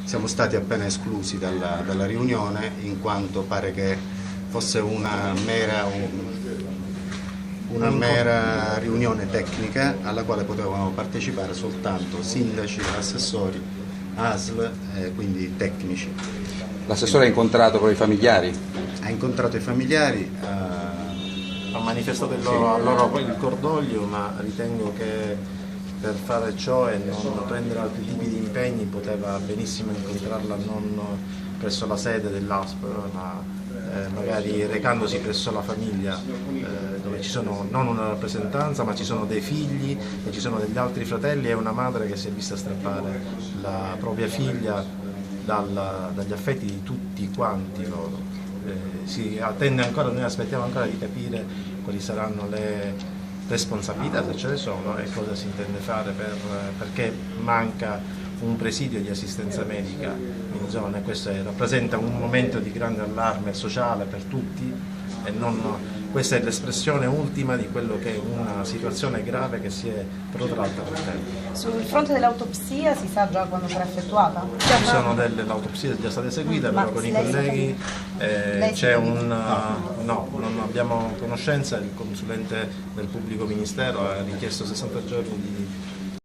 siamo stati appena esclusi dalla riunione, in quanto pare che fosse una mera riunione tecnica alla quale potevano partecipare soltanto sindaci, assessori, ASL, quindi tecnici. L'assessore ha incontrato con i familiari? Ha incontrato i familiari, ha manifestato il cordoglio, ma ritengo che per fare ciò e non prendere altri tipi di impegni poteva benissimo incontrarla non presso la sede dell'ASP, ma magari recandosi presso la famiglia, dove ci sono non una rappresentanza, ma ci sono dei figli e ci sono degli altri fratelli e una madre che si è vista strappare la propria figlia dagli affetti di tutti quanti loro. Si attende ancora, noi aspettiamo ancora di capire quali saranno le responsabilità, se ce ne sono, e cosa si intende fare perché manca un presidio di assistenza medica in zona. Questo rappresenta un momento di grande allarme sociale per tutti e questa è l'espressione ultima di quello che è una situazione grave che si è protratta per tempo. Sul fronte dell'autopsia si sa già quando sarà effettuata? L'autopsia è già stata eseguita, però con i colleghi c'è no, non abbiamo conoscenza, il consulente del pubblico ministero ha richiesto 60 giorni di